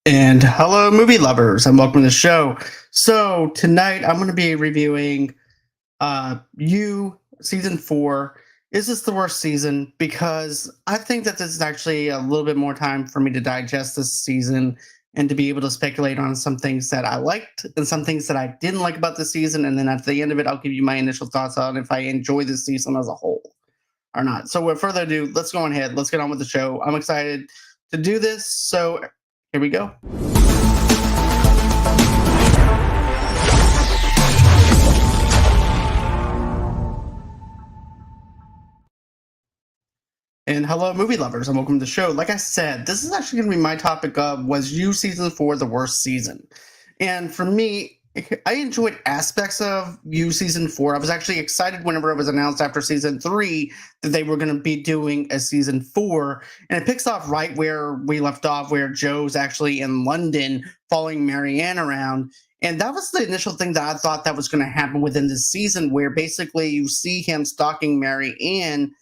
And hello, movie lovers, and welcome to the show. So tonight I'm going to be reviewing You season 4. Is this the worst season? Because I think that this is actually a little bit more time for me to digest this season and to be able to speculate on some things that I liked and some things that I didn't like about the season. And then at the end of it, I'll give you my initial thoughts on if I enjoy this season as a whole or not. So with further ado, let's go on ahead. Let's get on with the show. I'm excited to do this. So here we go. And hello, movie lovers, and welcome to the show. Like I said, this is actually going to be my topic of was You season 4 the worst season? And for me, I enjoyed aspects of You season 4. I was actually excited whenever it was announced after season 3 that they were going to be doing a season 4. And it picks off right where we left off, where Joe's actually in London following Marianne around. And that was the initial thing that I thought that was going to happen within this season, where basically you see him stalking Marianne,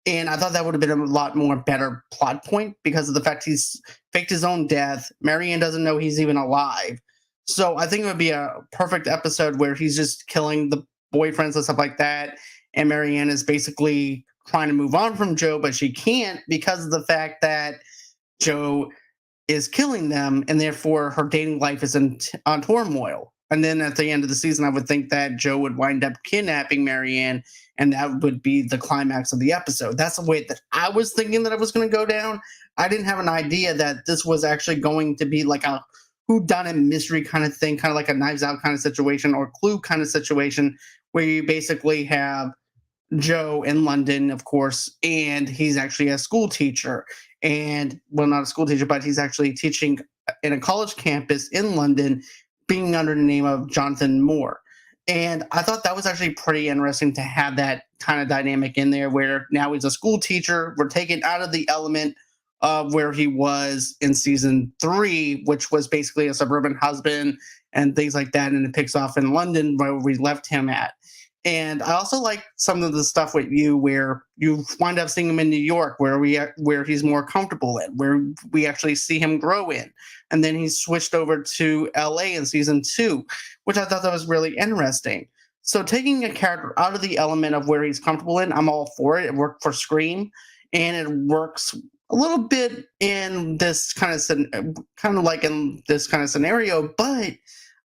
and I thought that would have been a lot more better plot point because of the fact he's faked his own death. Marianne doesn't know he's even alive. So I think it would be a perfect episode where he's just killing the boyfriends and stuff like that. And Marianne is basically trying to move on from Joe, but she can't because of the fact that Joe is killing them, and therefore her dating life is on turmoil. And then at the end of the season, I would think that Joe would wind up kidnapping Marianne, and that would be the climax of the episode. That's the way that I was thinking that it was going to go down. I didn't have an idea that this was actually going to be like a whodunit mystery kind of thing, kind of like a Knives Out kind of situation or Clue kind of situation, where you basically have Joe in London, of course, and he's actually a school teacher. And, well, not a school teacher, but he's actually teaching in a college campus in London, being under the name of Jonathan Moore. And I thought that was actually pretty interesting to have that kind of dynamic in there where now he's a school teacher. We're taken out of the element of where he was in season 3, which was basically a suburban husband and things like that. And it picks off in London where we left him at. And I also like some of the stuff with You where you wind up seeing him in New York, where he's more comfortable in, where we actually see him grow in. And then he's switched over to LA in season 2, which I thought that was really interesting. So taking a character out of the element of where he's comfortable in, I'm all for it. It worked for Scream, and it works a little bit in this kind of like in this kind of scenario, but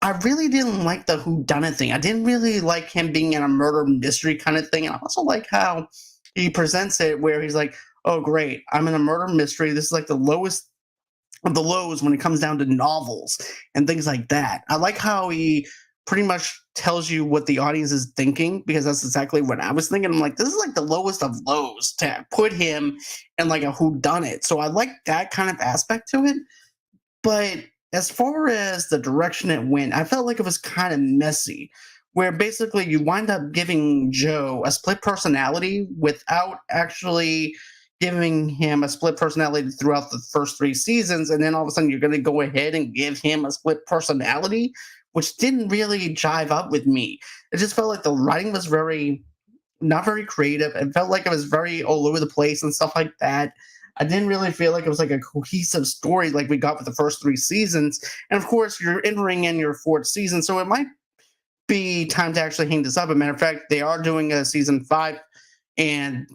I really didn't like the whodunit thing. I didn't really like him being in a murder mystery kind of thing. And I also like how he presents it, where he's like, "Oh, great, I'm in a murder mystery. This is like the lowest of the lows when it comes down to novels and things like that." I like how he pretty much tells you what the audience is thinking, because that's exactly what I was thinking. I'm like, this is like the lowest of lows to put him in like a whodunit. So I like that kind of aspect to it. But as far as the direction it went, I felt like it was kind of messy, where basically you wind up giving Joe a split personality without actually giving him a split personality throughout the first 3 seasons. And then all of a sudden you're going to go ahead and give him a split personality, which didn't really jive up with me. It just felt like the writing was not very creative. It felt like it was very all over the place and stuff like that. I didn't really feel like it was like a cohesive story like we got with the first 3 seasons. And of course, you're entering in your 4th season, so it might be time to actually hang this up. As a matter of fact, they are doing a season 5, and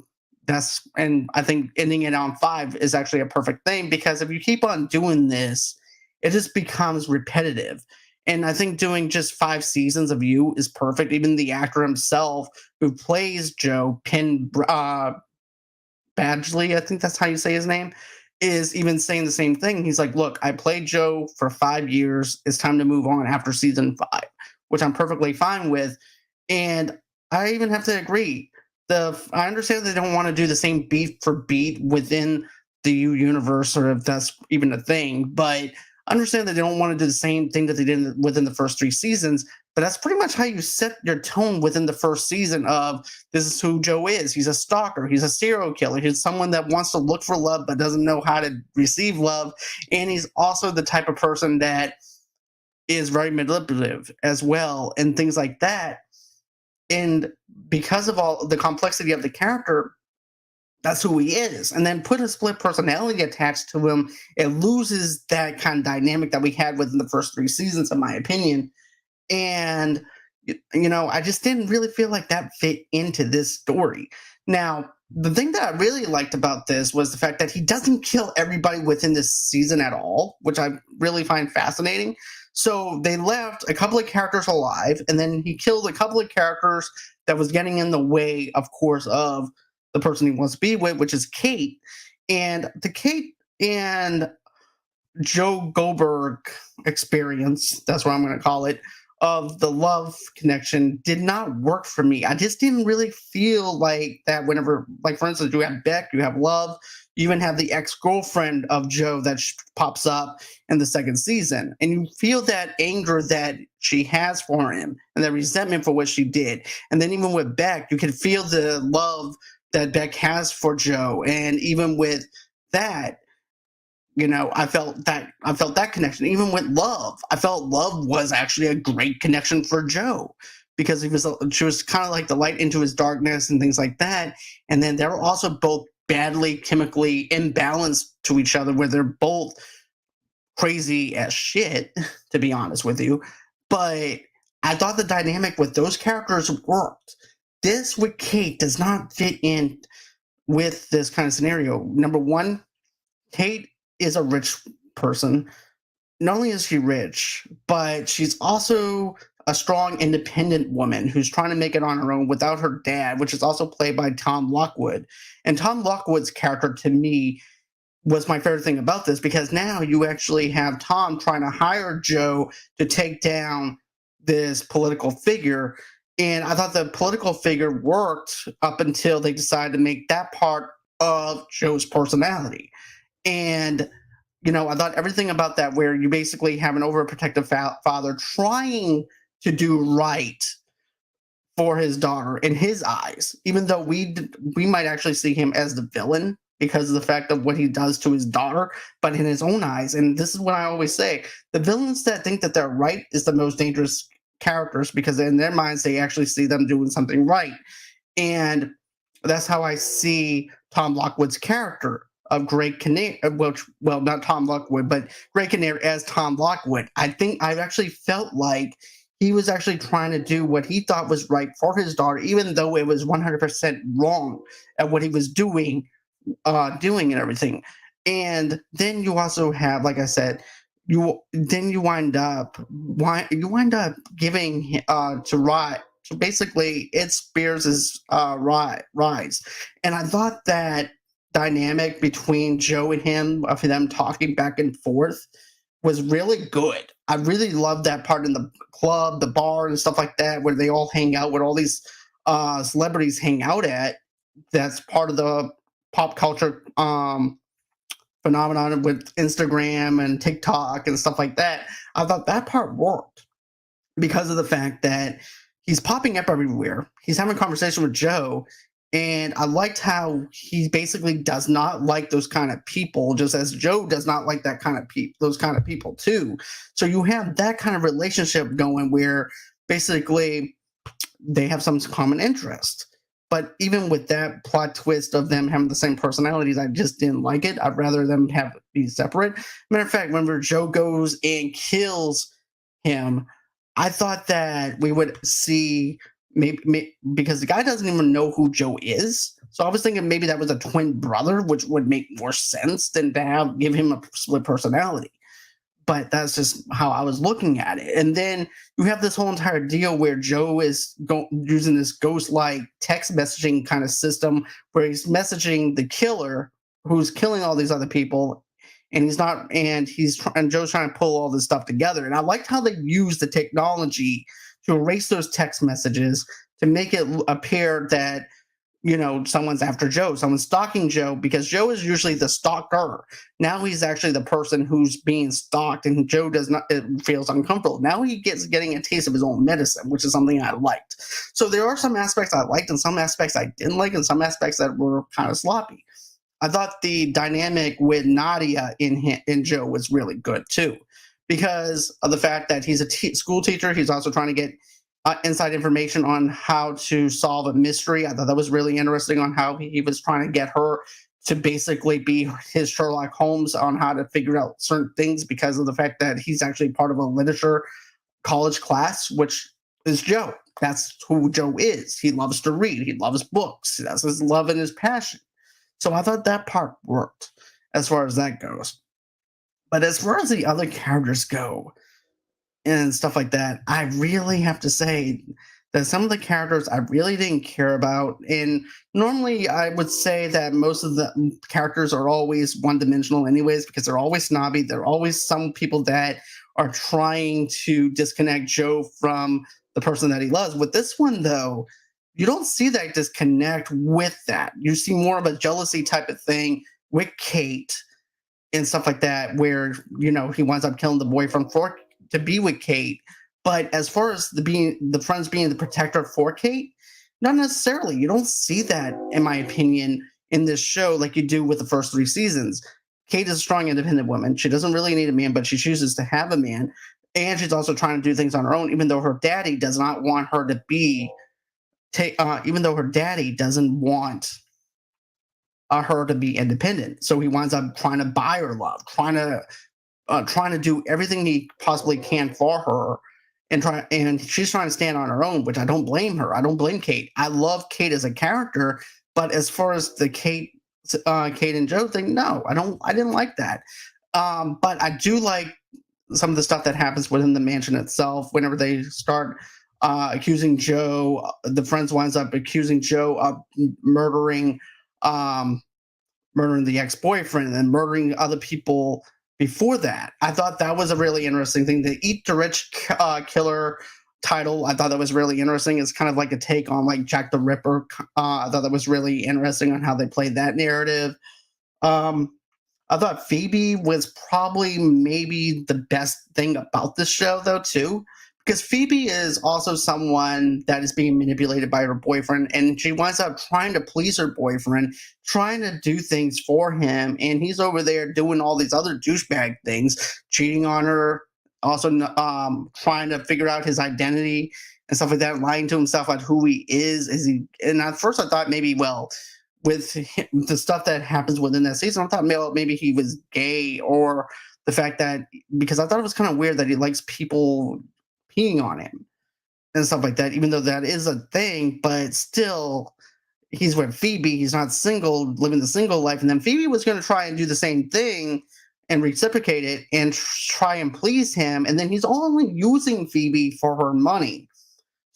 I think ending it on 5 is actually a perfect thing, because if you keep on doing this, it just becomes repetitive. And I think doing just 5 seasons of You is perfect. Even the actor himself who plays Joe, Badgley, I think that's how you say his name, is even saying the same thing. He's like, "Look, I played Joe for 5 years. It's time to move on after season 5," which I'm perfectly fine with. And I even have to agree. I understand they don't want to do the same beat for beat within the U universe, or if that's even a thing, but I understand that they don't want to do the same thing that they did within the first 3 seasons. But that's pretty much how you set your tone within the first season of this is who Joe is. He's a stalker. He's a serial killer. He's someone that wants to look for love but doesn't know how to receive love. And he's also the type of person that is very manipulative as well and things like that. And because of all the complexity of the character, that's who he is. And then put a split personality attached to him, it loses that kind of dynamic that we had within the first 3 seasons, in my opinion. And I just didn't really feel like that fit into this story. Now, the thing that I really liked about this was the fact that he doesn't kill everybody within this season at all, which I really find fascinating. So they left a couple of characters alive, and then he killed a couple of characters that was getting in the way, of course, of the person he wants to be with, which is Kate. And the Kate and Joe Goldberg experience, that's what I'm going to call it, of the love connection did not work for me. I just didn't really feel like that whenever, like, for instance, you have Beck, you have Love, you even have the ex girlfriend of Joe that pops up in the second season. And you feel that anger that she has for him and the resentment for what she did. And then even with Beck, you can feel the love that Beck has for Joe. And even with that, I felt that connection. Even with Love, I felt Love was actually a great connection for Joe because she was kind of like the light into his darkness and things like that. And then they're also both badly chemically imbalanced to each other, where they're both crazy as shit, to be honest with you. But I thought the dynamic with those characters worked. This with Kate does not fit in with this kind of scenario. Number one, Kate is a rich person. Not only is she rich, but she's also a strong, independent woman who's trying to make it on her own without her dad, which is also played by Tom Lockwood. And Tom Lockwood's character, to me, was my favorite thing about this, because now you actually have Tom trying to hire Joe to take down this political figure. And I thought the political figure worked up until they decided to make that part of Joe's personality. And I thought everything about that, where you basically have an overprotective father trying to do right for his daughter in his eyes, even though we might actually see him as the villain because of the fact of what he does to his daughter, but in his own eyes. And this is what I always say: the villains that think that they're right is the most dangerous characters, because in their minds they actually see them doing something right. And that's how I see Tom Lockwood's character of Great Canary, well, not Tom Lockwood, but Great Canary as Tom Lockwood. I think I've actually felt like he was actually trying to do what he thought was right for his daughter, even though it was 100% wrong at what he was doing and everything. And then you also have, like I said, you wind up giving to Rye. So basically, it spears his rise. And I thought that dynamic between Joe and him, of them talking back and forth, was really good. I really loved that part in the club, the bar, and stuff like that, where they all hang out, where all these celebrities hang out at. That's part of the pop culture phenomenon with Instagram and TikTok and stuff like that. I thought that part worked because of the fact that he's popping up everywhere. He's having a conversation with Joe, and I liked how he basically does not like those kind of people, just as Joe does not like those kind of people too. So you have that kind of relationship going where basically they have some common interest. But even with that plot twist of them having the same personalities, I just didn't like it. I'd rather them be separate. Matter of fact, whenever Joe goes and kills him, I thought that we would see maybe because the guy doesn't even know who Joe is. So I was thinking maybe that was a twin brother, which would make more sense than to give him a split personality. But that's just how I was looking at it. And then you have this whole entire deal where Joe is using this ghost-like text messaging kind of system where he's messaging the killer who's killing all these other people, and Joe's trying to pull all this stuff together. And I liked how they used the technology to erase those text messages to make it appear that someone's after Joe, someone's stalking Joe, because Joe is usually the stalker. Now he's actually the person who's being stalked, and Joe feels uncomfortable. Now getting a taste of his own medicine, which is something I liked. So there are some aspects I liked and some aspects I didn't like, and some aspects that were kind of sloppy. I thought the dynamic with Nadia in Joe was really good too, because of the fact that he's a school teacher. He's also trying to get inside information on how to solve a mystery. I thought that was really interesting on how he was trying to get her to basically be his Sherlock Holmes on how to figure out certain things because of the fact that he's actually part of a literature college class, which is Joe. That's who Joe is. He loves to read. He loves books. That's his love and his passion. So I thought that part worked as far as that goes. But as far as the other characters go, and stuff like that, I really have to say that some of the characters I really didn't care about. And normally I would say that most of the characters are always one dimensional, anyways, because they're always snobby. They're always some people that are trying to disconnect Joe from the person that he loves. With this one, though, you don't see that disconnect with that. You see more of a jealousy type of thing with Kate and stuff like that, where he winds up killing the boyfriend for to be with Kate. But as far as the friends being the protector for Kate, not necessarily. You don't see that, in my opinion, in this show like you do with the first three seasons. Kate is a strong, independent woman. She doesn't really need a man, but she chooses to have a man, and she's also trying to do things on her own, even though her daddy does not want her to be. Even though her daddy doesn't want her to be independent, so he winds up trying to buy her love, trying to do everything he possibly can for her, and she's trying to stand on her own, which I don't blame her. I don't blame Kate. I love Kate as a character, but as far as the Kate and Joe thing, no, I didn't like that. But I do like some of the stuff that happens within the mansion itself. Whenever they start accusing Joe, the friends winds up accusing Joe of murdering um, murdering the ex-boyfriend and murdering other people before that. I thought that was a really interesting thing. The Eat the Rich Killer title, I thought that was really interesting. It's kind of like a take on like Jack the Ripper. I thought that was really interesting on how they played that narrative. Um, I thought Phoebe was probably maybe the best thing about this show, though, too, because Phoebe is also someone that is being manipulated by her boyfriend, and she winds up trying to please her boyfriend, trying to do things for him, and he's over there doing all these other douchebag things, cheating on her, also trying to figure out his identity and stuff like that, lying to himself about who he is. Is he? And at first, I thought maybe, well, with the stuff that happens within that season, I thought maybe he was gay, or the fact that, because I thought it was kind of weird that he likes people peeing on him and stuff like that, even though that is a thing, but still, he's with Phoebe. He's not single, living the single life. And then Phoebe was going to try and do the same thing and reciprocate it and try and please him. And then he's only using Phoebe for her money.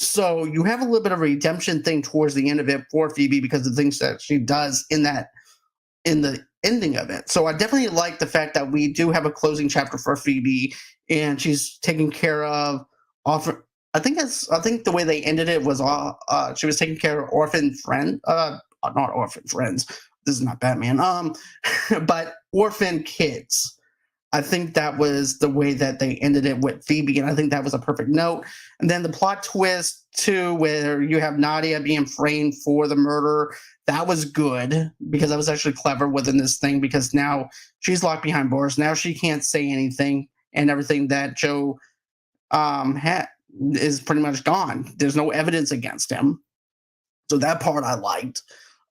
So you have a little bit of a redemption thing towards the end of it for Phoebe because of the things that she does in the ending of it. So I definitely like the fact that we do have a closing chapter for Phoebe, and she's taking care of orphan. I think the way they ended it was she was taking care of not orphan friends. This is not Batman. But orphan kids. I think that was the way that they ended it with Phoebe, and I think that was a perfect note. And then the plot twist too, where you have Nadia being framed for the murder, that was good because that was actually clever within this thing, because now she's locked behind bars. Now she can't say anything, and everything that Joe had is pretty much gone. There's no evidence against him. So that part I liked.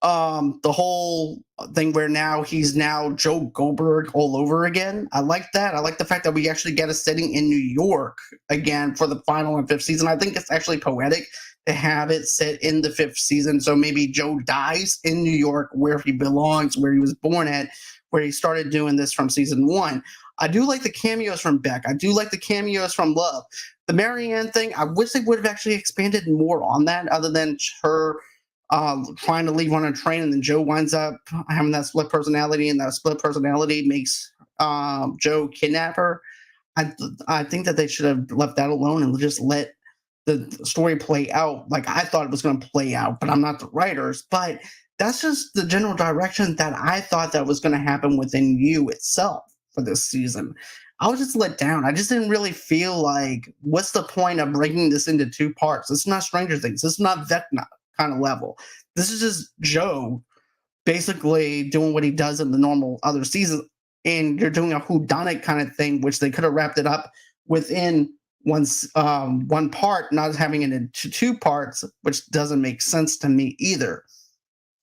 The whole thing where now he's Joe Goldberg all over again. I like that. I like the fact that we actually get a setting in New York again for the final and fifth season. I think it's actually poetic to have it set in the fifth season. So maybe Joe dies in New York, where he belongs, where he was born at, where he started doing this from season one. I do like the cameos from Beck. I do like the cameos from Love. The Marianne thing, I wish they would have actually expanded more on that, other than her trying to leave on a train, and then Joe winds up having that split personality, and that split personality makes Joe kidnap her. I think that they should have left that alone and just let the story play out like I thought it was going to play out, but I'm not the writers. But that's just the general direction that I thought that was going to happen within You itself for this season. I was just let down. I just didn't really feel like, what's the point of breaking this into two parts? It's not Stranger Things. It's not Vecna kind of level. This is just Joe basically doing what he does in the normal other seasons, and you're doing a whodunit kind of thing, which they could have wrapped it up within one part, not having it into two parts, which doesn't make sense to me either.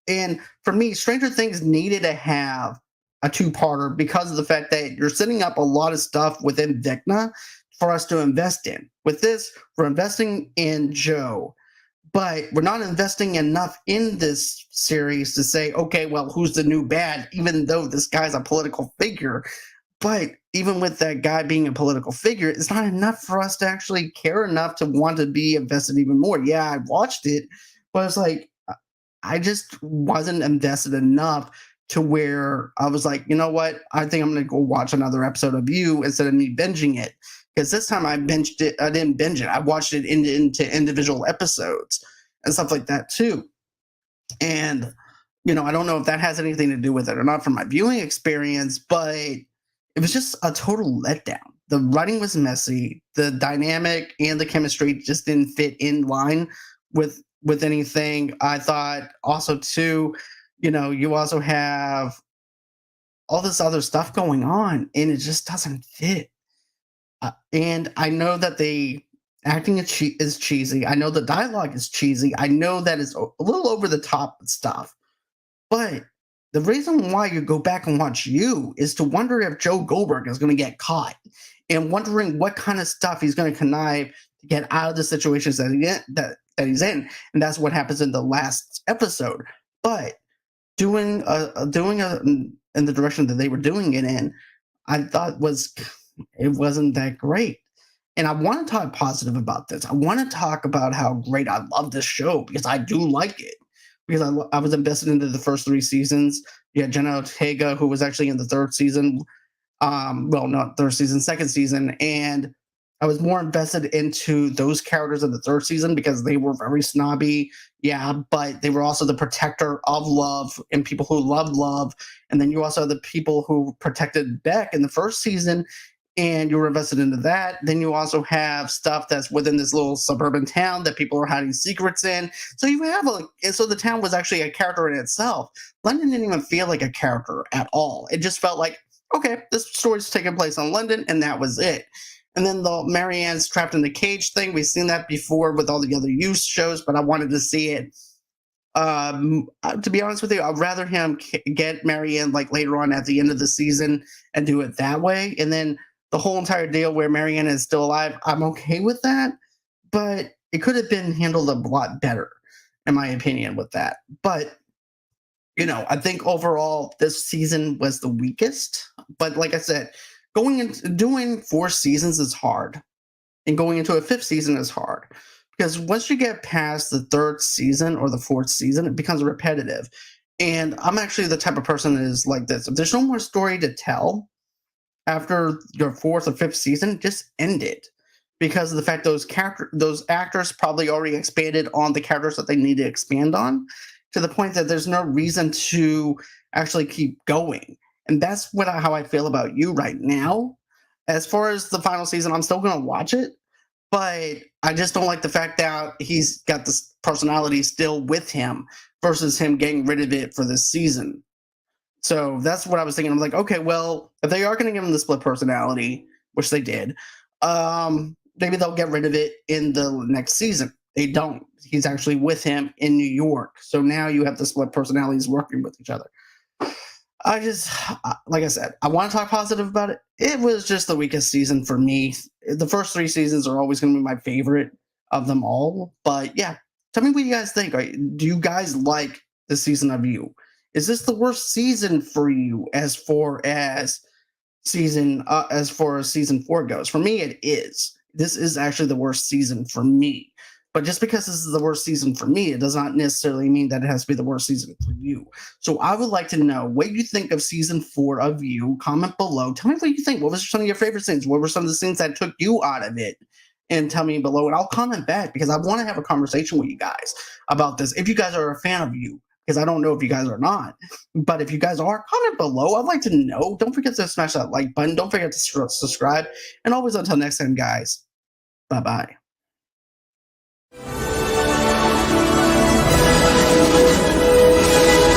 And for me, Stranger Things needed to have a two-parter because of the fact that you're setting up a lot of stuff within Vecna for us to invest in. With this, we're investing in Joe, but we're not investing enough in this series to say, okay, well, who's the new bad, even though this guy's a political figure. But even with that guy being a political figure, it's not enough for us to actually care enough to want to be invested even more. Yeah, I watched it, but it's like I just wasn't invested enough to where I was like, you know what? I think I'm going to go watch another episode of You instead of me binging it. Because this time I binged it, I didn't binge it. I watched it into individual episodes and stuff like that too. And, I don't know if that has anything to do with it or not from my viewing experience, but it was just a total letdown. The writing was messy. The dynamic and the chemistry just didn't fit in line with anything. I thought also too, you also have all this other stuff going on, and it just doesn't fit. And I know that the acting is cheesy. I know the dialogue is cheesy. I know that it's a little over the top stuff. But the reason why you go back and watch You is to wonder if Joe Goldberg is going to get caught and wondering what kind of stuff he's going to connive to get out of the situations that he's in. And that's what happens in the last episode. But doing in the direction that they were doing it in, I thought it wasn't that great. And I want to talk positive about this. I want to talk about how great I love this show because I do like it. Because I was invested into the first three seasons. You had Jenna Ortega, who was actually in the third season. Well, not third season, second season. And I was more invested into those characters in the third season because they were very snobby. Yeah, but they were also the protector of love and people who loved love. And then you also had the people who protected Beck in the first season, and you were invested into that. Then you also have stuff that's within this little suburban town that people are hiding secrets in. So you have so the town was actually a character in itself. London didn't even feel like a character at all. It just felt like, okay, this story's taking place in London, and that was it. And then the Marianne's trapped in the cage thing, we've seen that before with all the other youth shows, but I wanted to see it. To be honest with you, I'd rather him get Marianne like later on at the end of the season and do it that way. And then the whole entire deal where Marianne is still alive, I'm okay with that, but it could have been handled a lot better, in my opinion, with that. But I think overall this season was the weakest. But like I said, doing 4 seasons is hard, and going into a 5th season is hard because once you get past the 3rd season or the 4th season, it becomes repetitive. And I'm actually the type of person that is like this. If there's no more story to tell after your 4th or 5th season, just end it. Because of the fact those actors probably already expanded on the characters that they need to expand on, to the point that there's no reason to actually keep going. And that's how I feel about You right now. As far as the final season, I'm still going to watch it, but I just don't like the fact that he's got this personality still with him versus him getting rid of it for this season. So that's what I was thinking. I'm like, okay, well, if they are going to give him the split personality, which they did, maybe they'll get rid of it in the next season. They don't. He's actually with him in New York. So now you have the split personalities working with each other. I just, like I said, I want to talk positive about it. It was just the weakest season for me. The first 3 seasons are always going to be my favorite of them all. But yeah, tell me what you guys think. Do you guys like the season of You? Is this the worst season for you as far as season 4 goes? For me, it is. This is actually the worst season for me. But just because this is the worst season for me, it does not necessarily mean that it has to be the worst season for you. So I would like to know what you think of season 4 of You. Comment below. Tell me what you think. What was some of your favorite scenes? What were some of the scenes that took you out of it? And tell me below, and I'll comment back because I want to have a conversation with you guys about this. If you guys are a fan of You, because I don't know if you guys are not. But if you guys are, comment below. I'd like to know. Don't forget to smash that like button. Don't forget to subscribe. And always until next time, guys. Bye-bye.